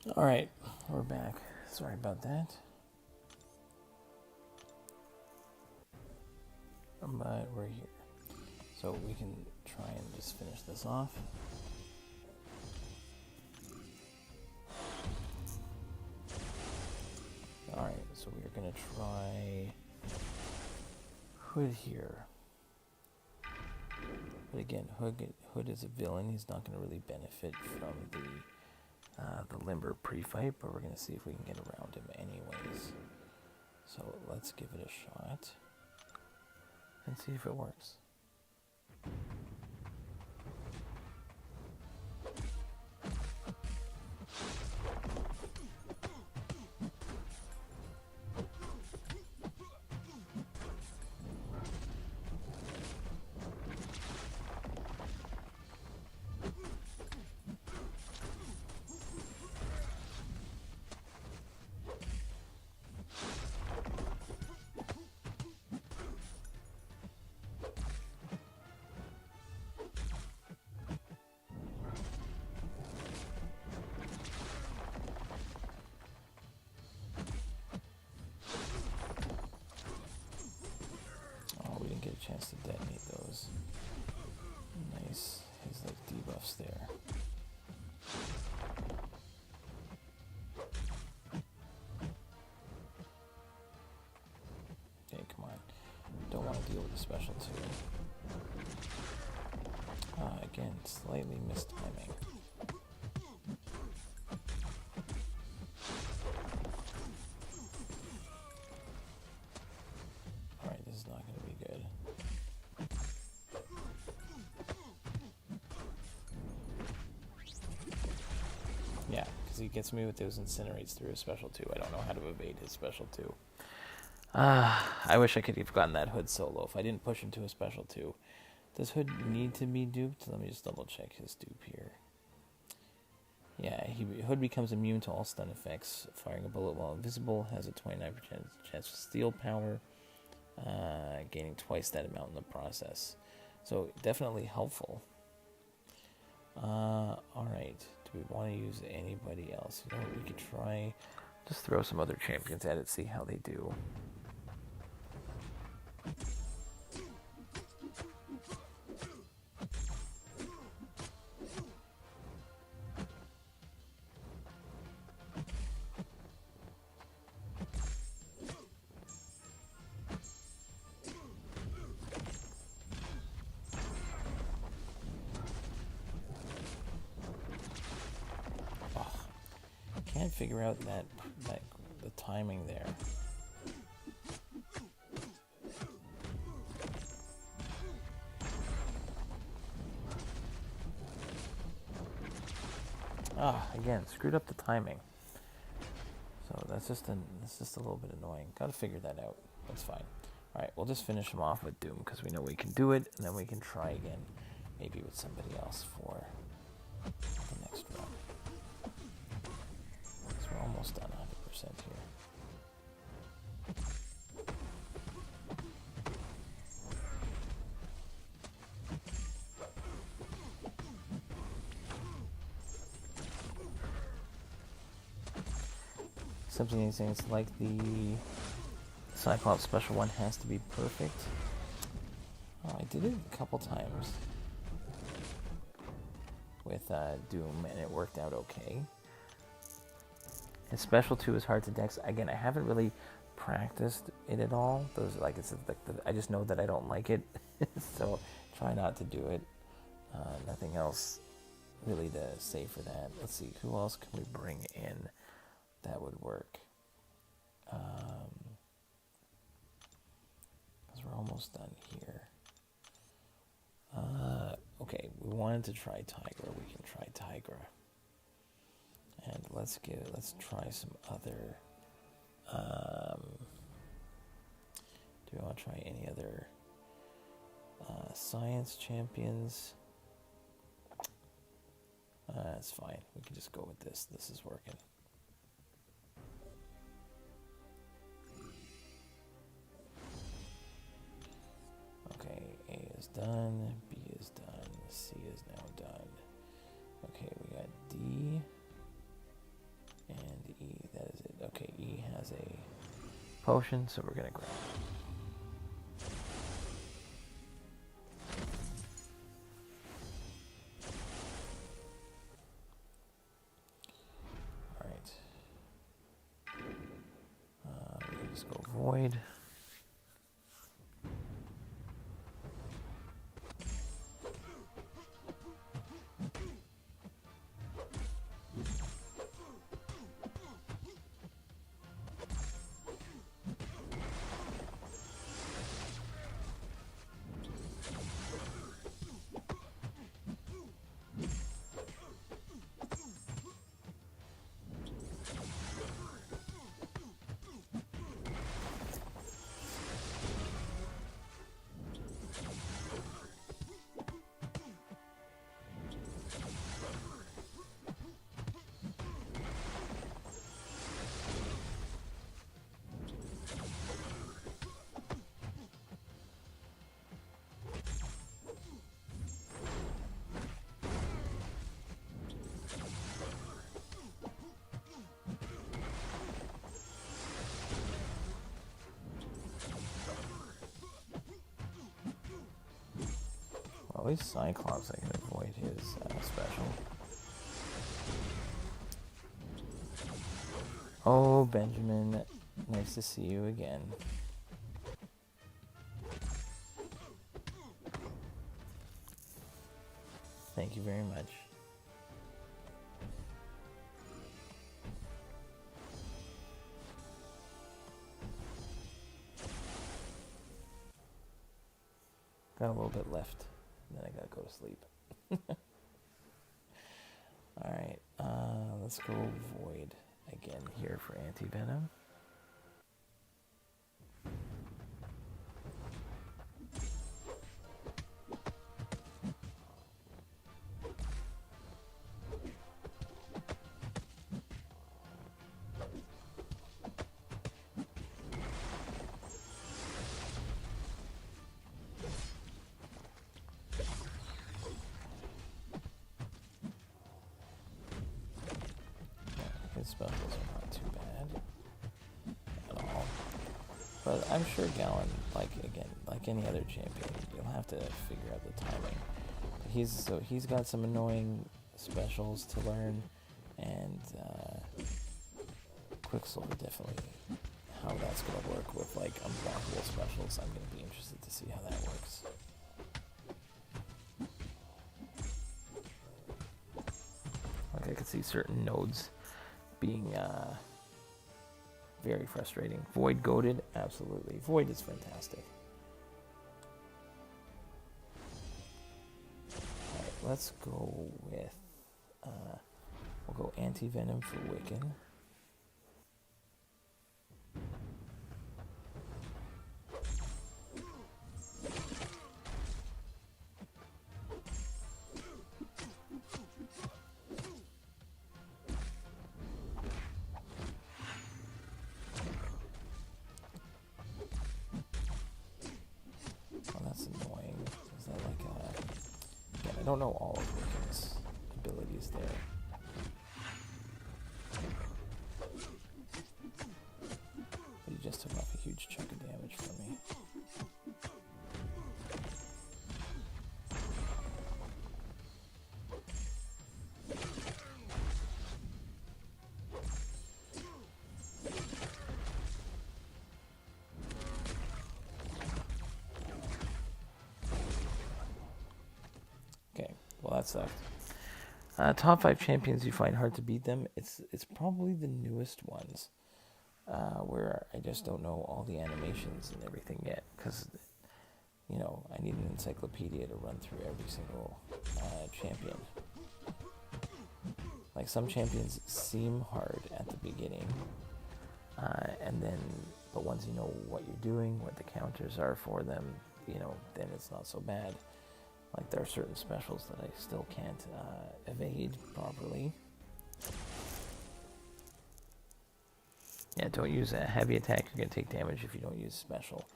Alright, we're back. Sorry about that. But we're here. So we can try and just finish this off. Alright, so we're going to try Hood here. But again, Hood is a villain. He's not going to really benefit from the Limber pre-fight, but we're going to see if we can get around him anyways. So let's give it a shot and see if it works. Get a chance to detonate those. Nice. His like debuffs there. Okay, come on. Don't want to deal with the special too. Again, slightly missed timing. Alright, this is not going to be good. Yeah, because he gets me with those incinerates through his special 2. I don't know how to evade his special 2. I wish I could have gotten that Hood solo if I didn't push him to a special 2. Does Hood need to be duped? Let me just double check his dupe here. Yeah, Hood becomes immune to all stun effects. Firing a bullet while invisible has a 29% chance of steal power, gaining twice that amount in the process. So definitely helpful. Alright, do we want to use anybody else? You know what, we could try, just throw some other champions at it, see how they do. Can't figure out that the timing there. Again, screwed up the timing. So that's just a little bit annoying. Got to figure that out. That's fine. All right, we'll just finish him off with Doom because we know we can do it, and then we can try again, maybe with somebody else for the next run. So we're almost done 100% here. Something saying it's like the Cyclops special one has to be perfect. Oh, I did it a couple times with Doom, and it worked out okay. His special 2 is hard to dex. Again, I haven't really practiced it at all. Those like I just know that I don't like it, so try not to do it. Nothing else really to say for that. Let's see, who else can we bring in that would work? Because we're almost done here. Okay, we wanted to try Tigra. We can try Tigra. And let's try some other. Do we want to try any other science champions? That's fine. We can just go with this. This is working. Okay, A is done. B is done. C is now done. Okay, we got D. has a potion, so we're gonna grab it. Let's go Void. Well, at least Cyclops, I can avoid his special. Oh, Benjamin, nice to see you again. Thank you very much. Got a little bit left, then I gotta go to sleep. Alright, let's go Void again here for Anti-Venom. His specials are not too bad at all. But I'm sure Gallon, like any other champion, you'll have to figure out the timing. He's got some annoying specials to learn, and Quicksilver definitely how that's gonna work with like unblockable specials. I'm gonna be interested to see how that works. Like I could see certain nodes being very frustrating. Void goated, absolutely. Void is fantastic. Alright, let's go with we'll go Anti-Venom for Wiccan. I don't know all of Wiccan's abilities there. But he just took off a huge chunk of damage from me. Well, that sucked. Top 5 champions you find hard to beat them. It's probably the newest ones, where I just don't know all the animations and everything yet, because I need an encyclopedia to run through every single champion. Like some champions seem hard at the beginning, and then but once you know what you're doing, what the counters are for them, then it's not so bad. Like there are certain specials that I still can't evade properly. Yeah, don't use a heavy attack. You're going to take damage if you don't use special.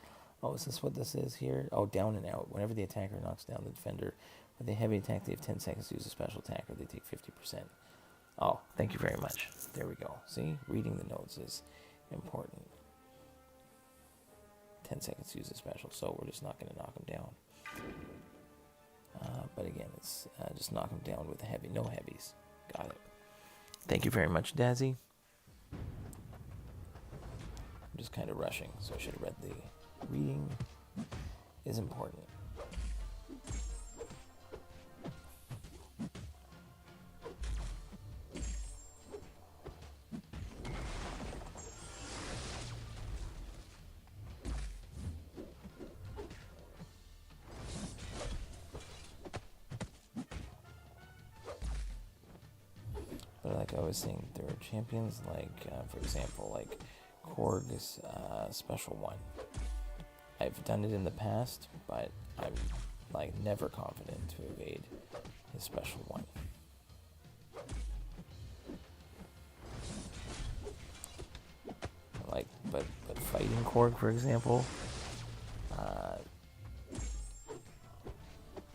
Oh, is this what this is here? Oh, down and out. Whenever the attacker knocks down the defender with a heavy attack, they have 10 seconds to use a special attack, or they take 50%. Oh, thank you very much. There we go. See? Reading the notes is important. 10 seconds to use a special, so we're just not going to knock him down. But again, it's just knock him down with a heavy. No heavies. Got it. Thank you very much, Dazzy. I'm just kind of rushing, so I should have read the reading is important. But like I was saying, there are champions like, for example, like Korg's special one. I've done it in the past, but I'm like never confident to evade his special one. Like, but fighting Korg, for example,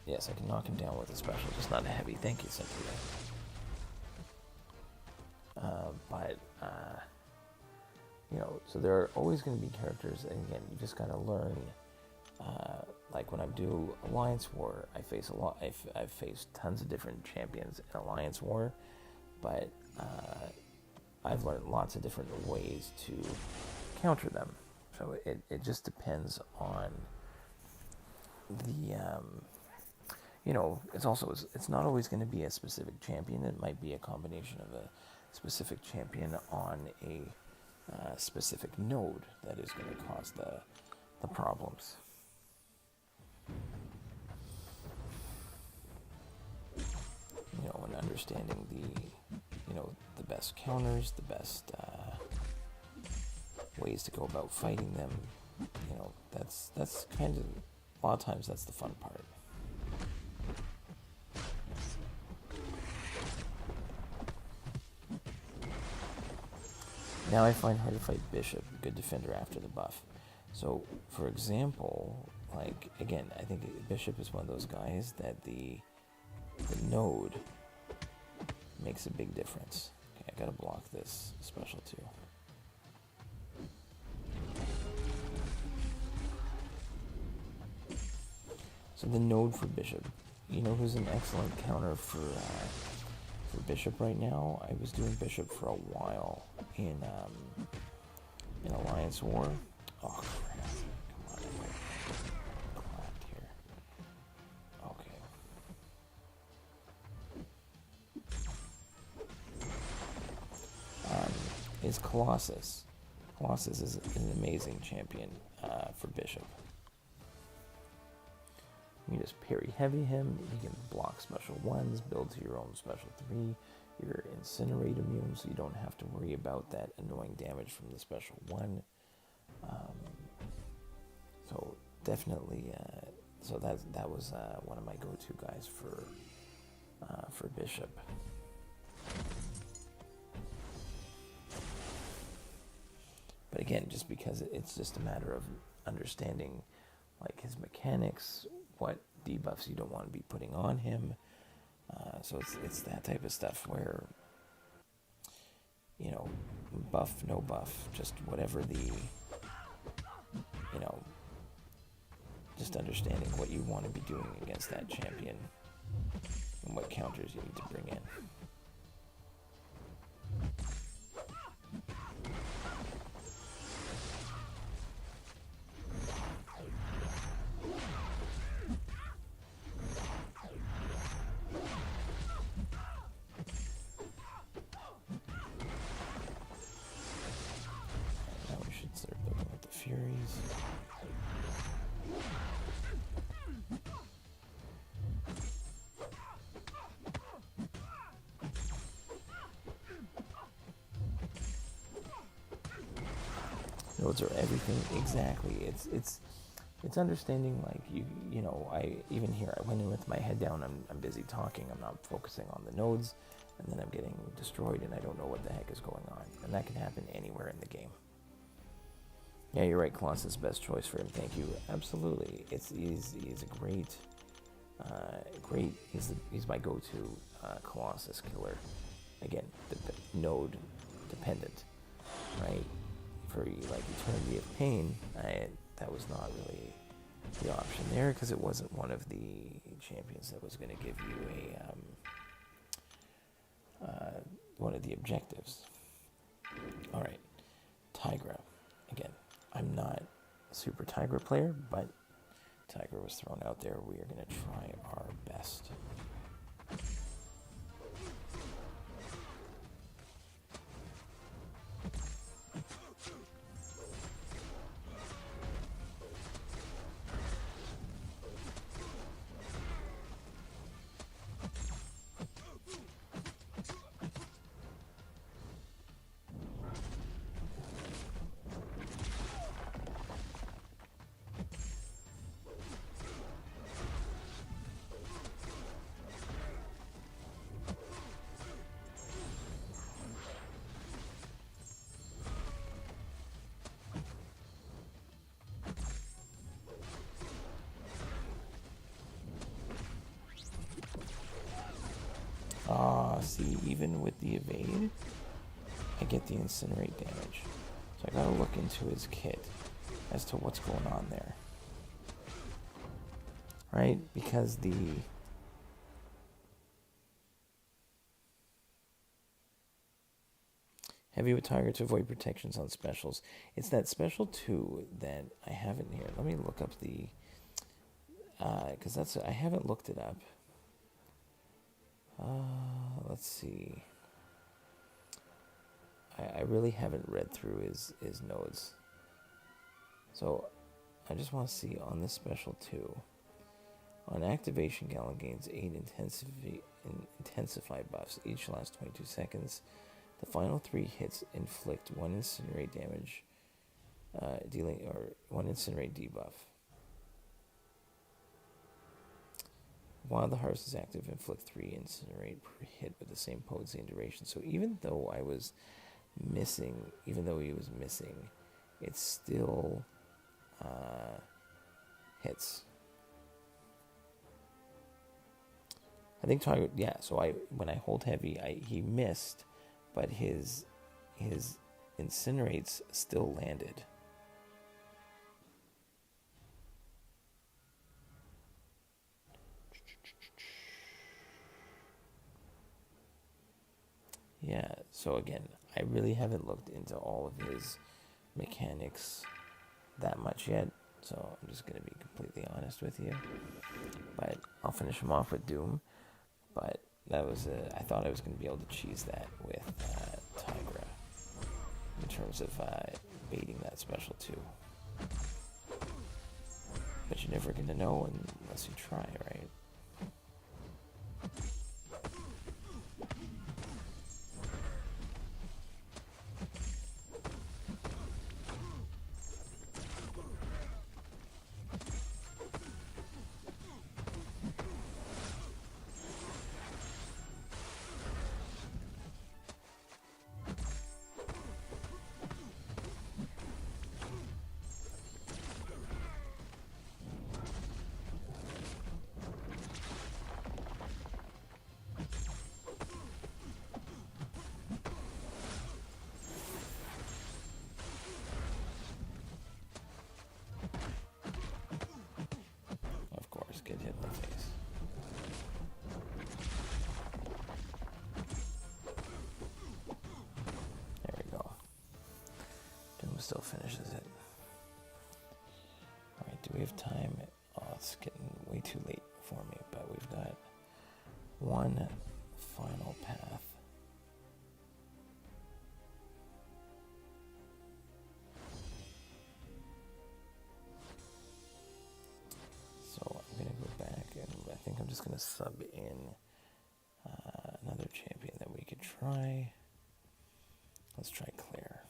yes, I can knock him down with a special, just not a heavy. Thank you, Cynthia. So there are always going to be characters, and again, you just got to learn. Like when I do Alliance War, I face I've faced tons of different champions in Alliance War, but I've learned lots of different ways to counter them. So it just depends on the it's not always going to be a specific champion. It might be a combination of a specific champion on a specific node that is going to cause the problems. And understanding the best counters, the best ways to go about fighting them. That's kind of, a lot of times that's the fun part. Now I find hard to fight Bishop, good defender after the buff. So, for example, like, again, I think Bishop is one of those guys that the node makes a big difference. Okay, I gotta block this special too. So the node for Bishop, you know who's an excellent counter for Bishop right now? I was doing Bishop for a while in Alliance War. Oh crap! Come on, I clapped here. Okay. Is Colossus. Colossus is an amazing champion for Bishop. You can just parry heavy him, you can block special 1s, build to your own special 3, you're incinerate immune, so you don't have to worry about that annoying damage from the special 1. So definitely, so that was one of my go-to guys for Bishop. But again, just because it's just a matter of understanding like his mechanics, what debuffs you don't want to be putting on him. So it's that type of stuff where, buff, no buff, just whatever just understanding what you want to be doing against that champion and what counters you need to bring in. Nodes are everything, exactly. It's understanding, like, I even here, I went in with my head down, I'm busy talking, I'm not focusing on the nodes, and then I'm getting destroyed and I don't know what the heck is going on. And that can happen anywhere in the game. Yeah, you're right, Colossus, best choice for him, thank you. Absolutely, he's a great, he's my go-to Colossus killer. Again, node dependent, right? For for like Eternity of Pain, that was not really the option there because it wasn't one of the champions that was going to give you one of the objectives. All right, Tigra. Again, I'm not a super Tigra player, but Tigra was thrown out there. We are going to try our best. See, even with the evade, I get the incinerate damage. So I gotta look into his kit as to what's going on there. Right? Because the... Heavy with Tiger to avoid protections on specials. It's that special 2 that I haven't here. Let me look up the... because that's... I haven't looked it up. Let's see. I really haven't read through his nodes. So I just want to see on this special 2. On activation, Gallon gains 8 intensify buffs. Each lasts 22 seconds. The final 3 hits inflict 1 incinerate damage, dealing or 1 incinerate debuff. While the Harvest is active, inflict 3 incinerate per hit with the same potency and duration. So even though he was missing, it still hits. I think Tiger, yeah. So when I hold heavy, he missed, but his incinerates still landed. Yeah, so again, I really haven't looked into all of his mechanics that much yet, so I'm just going to be completely honest with you. But I'll finish him off with Doom, but that was I thought I was going to be able to cheese that with Tigra in terms of baiting that special 2. But you're never going to know unless you try, right? Get hit in the face. There we go. Doom still finishes it. Alright, do we have time? Oh, it's getting way too late for me, but we've got one final path. I'm just going to sub in another champion that we could try. Let's try Claire.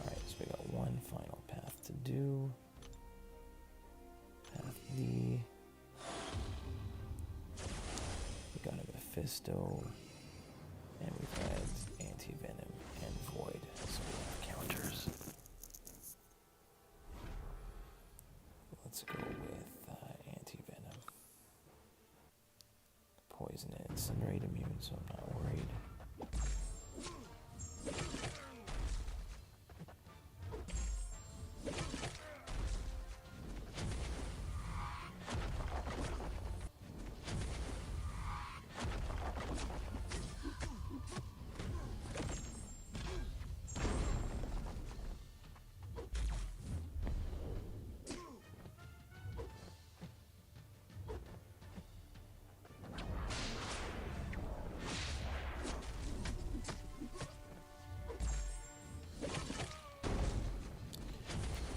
Alright, so we got one final path to do. Path D. We got a Mephisto. And we've got Anti-Venom and Void, so we have counters. Let's go with Anti-Venom. poison and incinerate immune, so I'm not worried.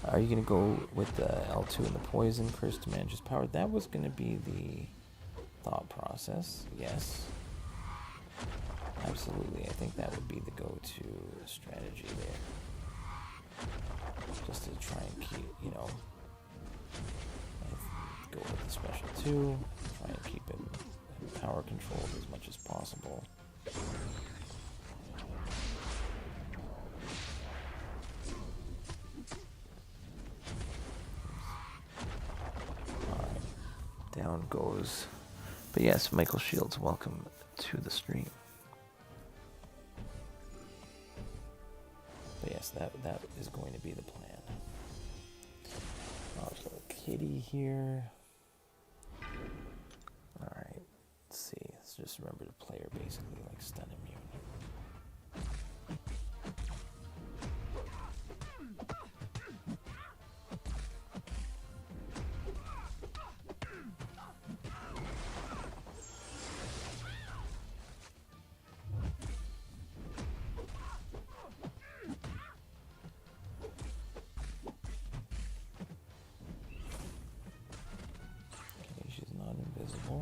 Are you going to go with the L2 and the poison curse to manage his power? That was going to be the thought process, yes. Absolutely, I think that would be the go-to strategy there. Just to try and keep, you know, go with the special 2, try and keep him power controlled as much as possible. Down goes. But yes, Michael Shields, welcome to the stream. But yes, that is going to be the plan. I'll just little kitty here. Alright, let's see. Let's just remember to play her basically like stun immune.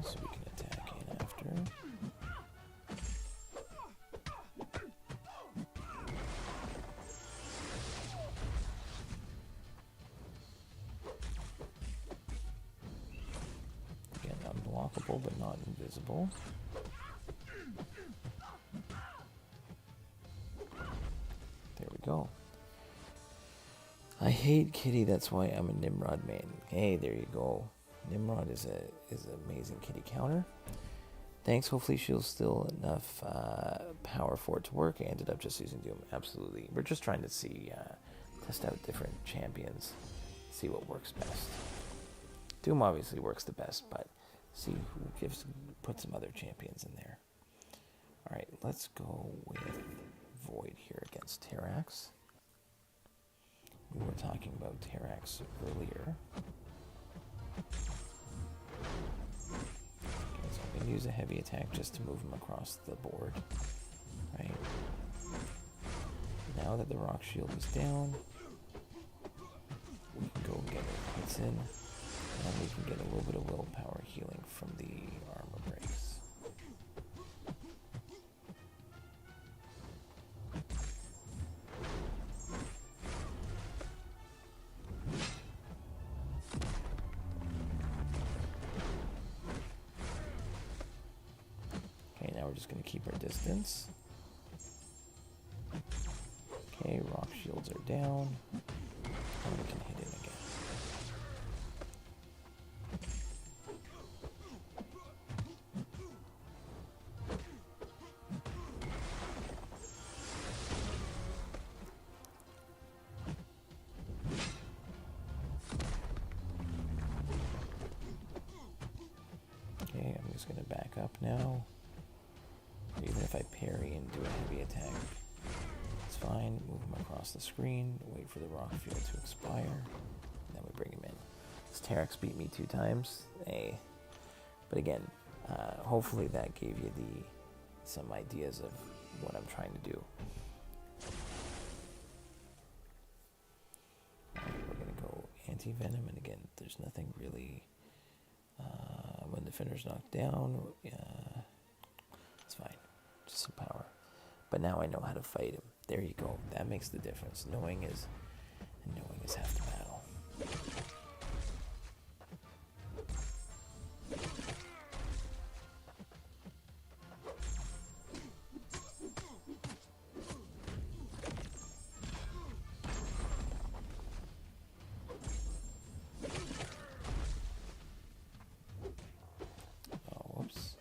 So we can attack in after. Again, unblockable but not invisible. There we go. I hate Kitty, that's why I'm a Nimrod main. Hey, there you go. Nimrod is an amazing kitty counter. Thanks, hopefully she'll still enough power for it to work. I ended up just using Doom. Absolutely. We're just trying to see, test out different champions, see what works best. Doom obviously works the best, but see who put some other champions in there. Alright, let's go with Void here against Terrax. We were talking about Terrax earlier. Okay, so I'm going to use a heavy attack just to move him across the board. Right. Now that the rock shield is down, we can go get our hits in, and we can get a little bit of willpower healing from the armor breaks. We're just going to keep our distance. Okay, rock shields are down. And we can hit it again. Okay, I'm just going to back up now. Even if I parry and do a heavy attack, it's fine. Move him across the screen, wait for the rock field to expire, and then we bring him in. This Terrax beat me 2 times. Hey. But again, hopefully that gave you some ideas of what I'm trying to do. Alright, we're going to go anti-venom, and again, there's nothing really... when the defender's knocked down, it's fine. Just some power. But now I know how to fight him. There you go. That makes the difference. Knowing is half the battle. Oh, whoops.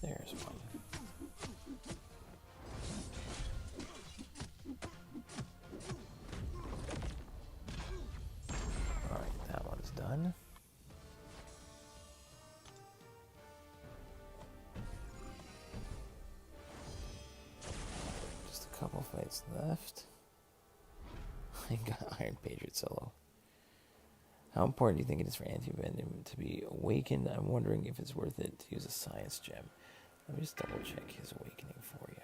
series. There's one. Alright, that one's done. Just a couple fights left. I got Iron Patriot solo. How important do you think it is for Anti-Venom to be awakened? I'm wondering if it's worth it to use a science gem. Let me just double check his awakening for you.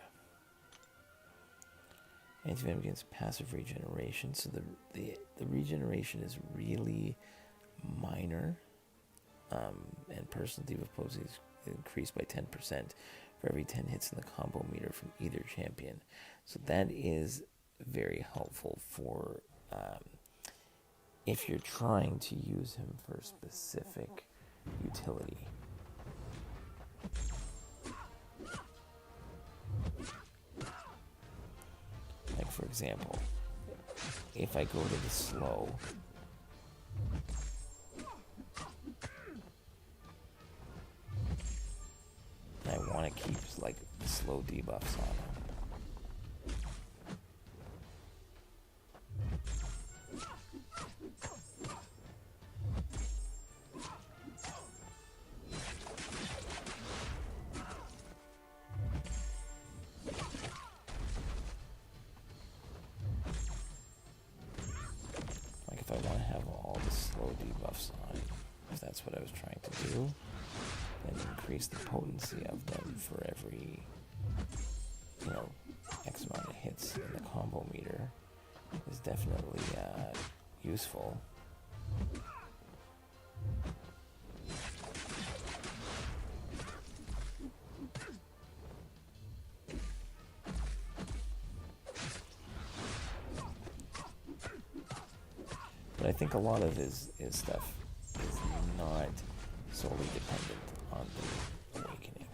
Anti-Venom gains passive regeneration, so the regeneration is really minor. And personal difficulty is increased by 10% for every 10 hits in the combo meter from either champion. So that is very helpful for if you're trying to use him for specific utility. Like, for example, if I go to the slow, and I want to keep like the slow debuffs on him. If I want to have all the slow debuffs on, if that's what I was trying to do, then increase the potency of them for every, X amount of hits in the combo meter is definitely useful. But I think a lot of his stuff is not solely dependent on the awakening.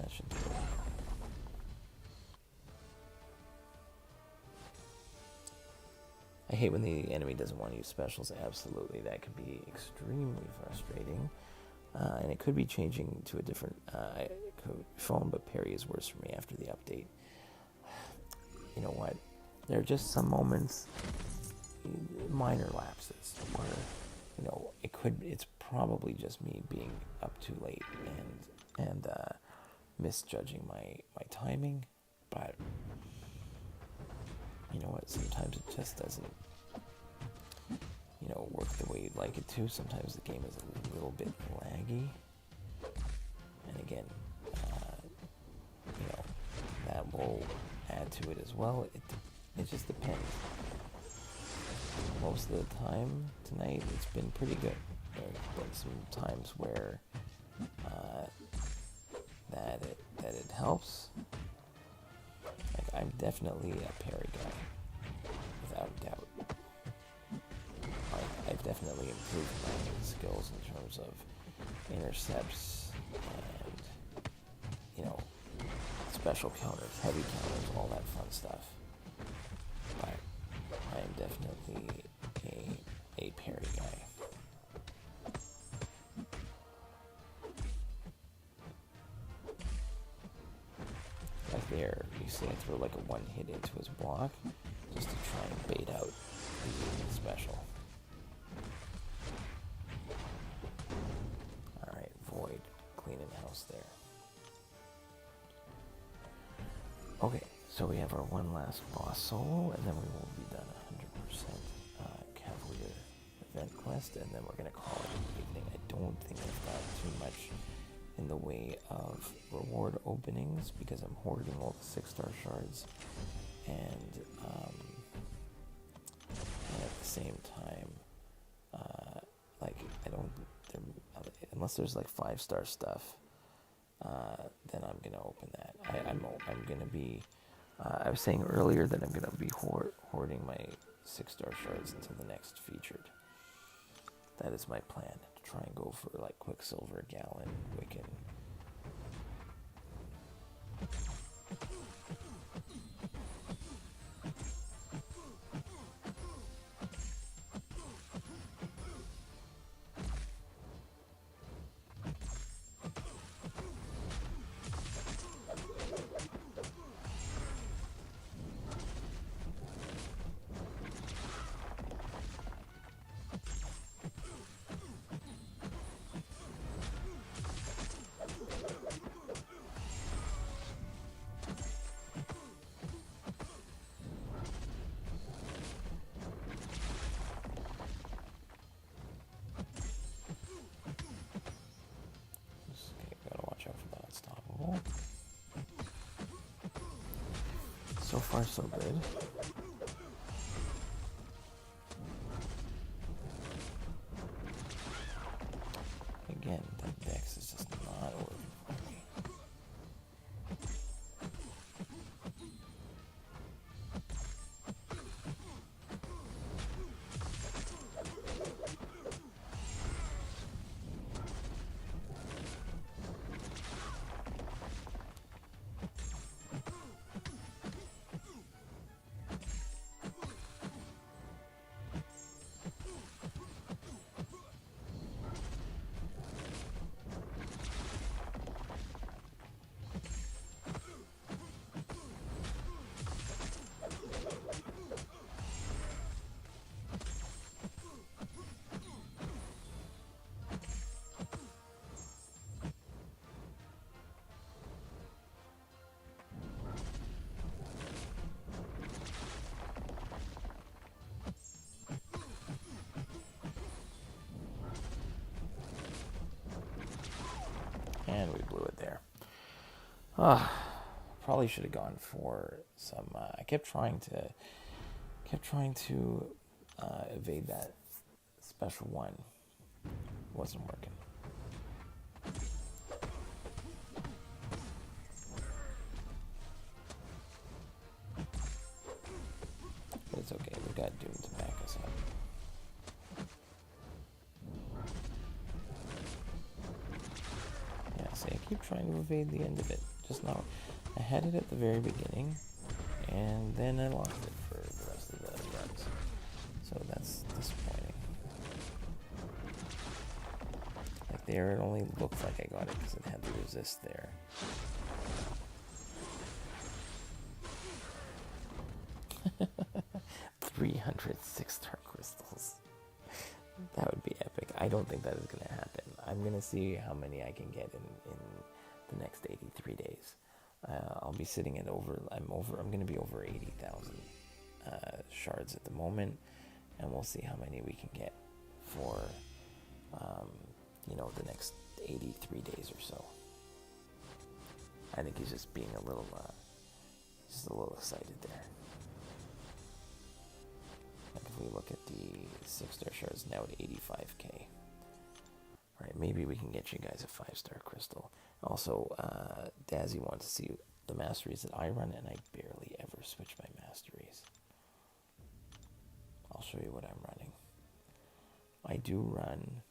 That should do it. I hate when the enemy doesn't want to use specials. Absolutely, that can be extremely frustrating. And it could be changing to a different phone, but parry is worse for me after the update. You know what? There are just some moments, minor lapses, where it's probably just me being up too late and misjudging my timing. But you know what? Sometimes it just doesn't work the way you'd like it to. Sometimes the game is a little bit laggy. And again, that will add to it as well. It just depends. Most of the time tonight, it's been pretty good. There's been some times where that it helps. Like, I'm definitely a parry guy, without a doubt. I've definitely improved my skills in terms of intercepts and, special counters, heavy counters, all that fun stuff. But I am definitely a parry guy. Like there, you see I throw like a one hit into his block just to try and bait out the special. Alright, Void, cleaning house there. Okay, so we have our one last boss solo, and then we will be done 100% Cavalier event quest, and then we're going to call it an evening. I don't think I've got too much in the way of reward openings, because I'm hoarding all the 6-star shards, and at the same time, unless there's like 5-star stuff, then I'm going to open that. I'm going to be, I was saying earlier that I'm going to be hoarding my 6-star shards until the next featured. That is my plan, to try and go for like Quicksilver, Gallon, Wiccan. So far, so good. Again, that dex is just not working for me. And we blew it there. Probably should have gone for some. I kept trying to evade that special one. Wasn't working. But it's okay. We got Doom to back us up. Yeah, see, I keep trying to evade the end of it. Just now, I had it at the very beginning, and then I lost it for the rest of the runs. So that's disappointing. Like there, it only looked like I got it because it had the resist there. $306 crystals. That would be epic. I don't think that is going to happen. I'm going to see how many I can get in the next 83 days. I'll be sitting at I'm going to be over 80,000 shards at the moment, and we'll see how many we can get for, the next 83 days or so. I think he's just being a little excited there. Like if we look at the 6-star shards now at 85k. Alright, maybe we can get you guys a 5-star crystal. Also, Dazzy wants to see the masteries that I run, and I barely ever switch my masteries. I'll show you what I'm running. I do run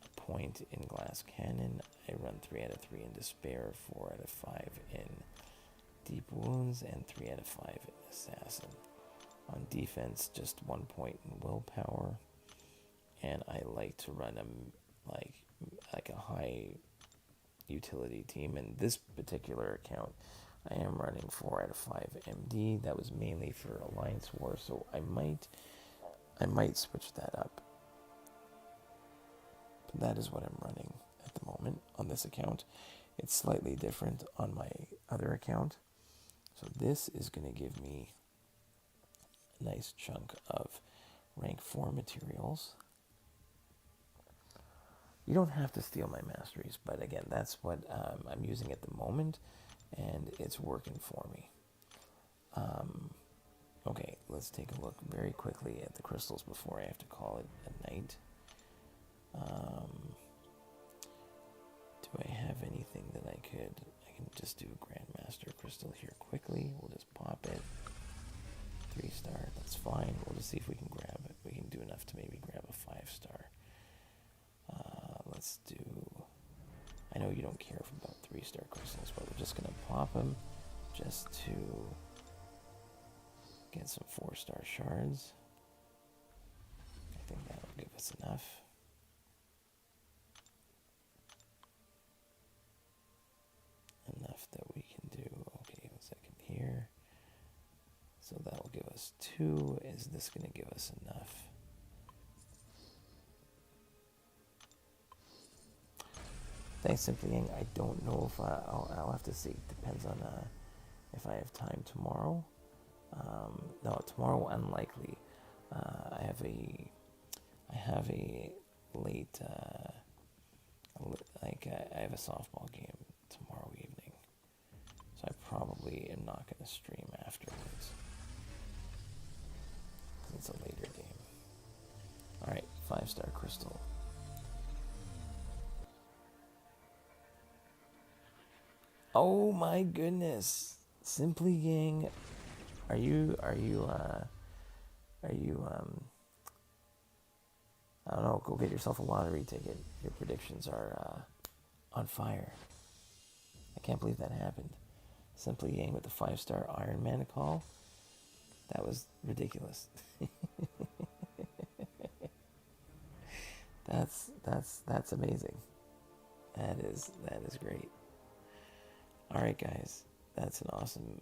a point in Glass Cannon. I run 3 out of 3 in Despair, 4 out of 5 in Deep Wounds, and 3 out of 5 in Assassin. On defense, just 1 point in Willpower, and I like to run like a high utility team. In this particular account, I am running 4 out of 5 MD. That was mainly for Alliance War, so I might switch that up. But that is what I'm running at the moment on this account. It's slightly different on my other account. So this is going to give me a nice chunk of rank 4 materials. You don't have to steal my masteries, but again, that's what I'm using at the moment, and it's working for me. Okay, let's take a look very quickly at the crystals before I have to call it a night. Do I have anything that I can just do a Grandmaster crystal here quickly. We'll just pop it. 3-star, that's fine. We'll just see if we can grab it. We can do enough to maybe grab a 5-star. Let's do... I know you don't care about 3-star crystals, but we're just going to pop them just to get some 4-star shards. I think that'll give us enough. Enough that we can do... Okay, 1 second here. So that'll give us 2. Is this going to give us enough? Thanks, Simply Yang. I don't know if I'll have to see. Depends on if I have time tomorrow. No, tomorrow unlikely. I have a late I have a softball game tomorrow evening, so I probably am not going to stream after. afterwards. It's a later game. Alright, 5-star crystal. Oh my goodness. Simply Gang. Are you I don't know, go get yourself a lottery ticket. Your predictions are on fire. I can't believe that happened. Simply Gang with the 5-star Iron Man call. That was ridiculous. That's amazing. That is great. All right, guys, that's an awesome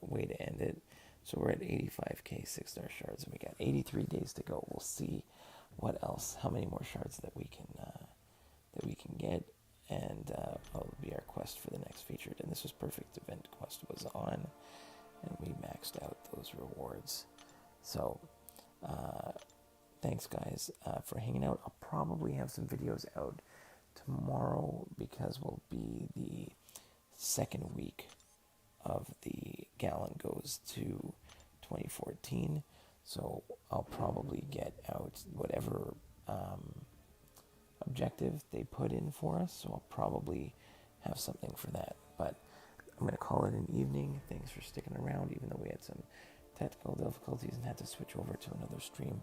way to end it. So we're at 85k 6-star shards, and we got 83 days to go. We'll see what else, how many more shards that we can get, and will be our quest for the next featured. And this was perfect. Event quest was on, and we maxed out those rewards. So thanks, guys, for hanging out. I'll probably have some videos out tomorrow because we'll be the second week of the Gallon Goes to 2014. So I'll probably get out whatever objective they put in for us. So I'll probably have something for that. But I'm going to call it an evening. Thanks for sticking around, even though we had some technical difficulties and had to switch over to another stream.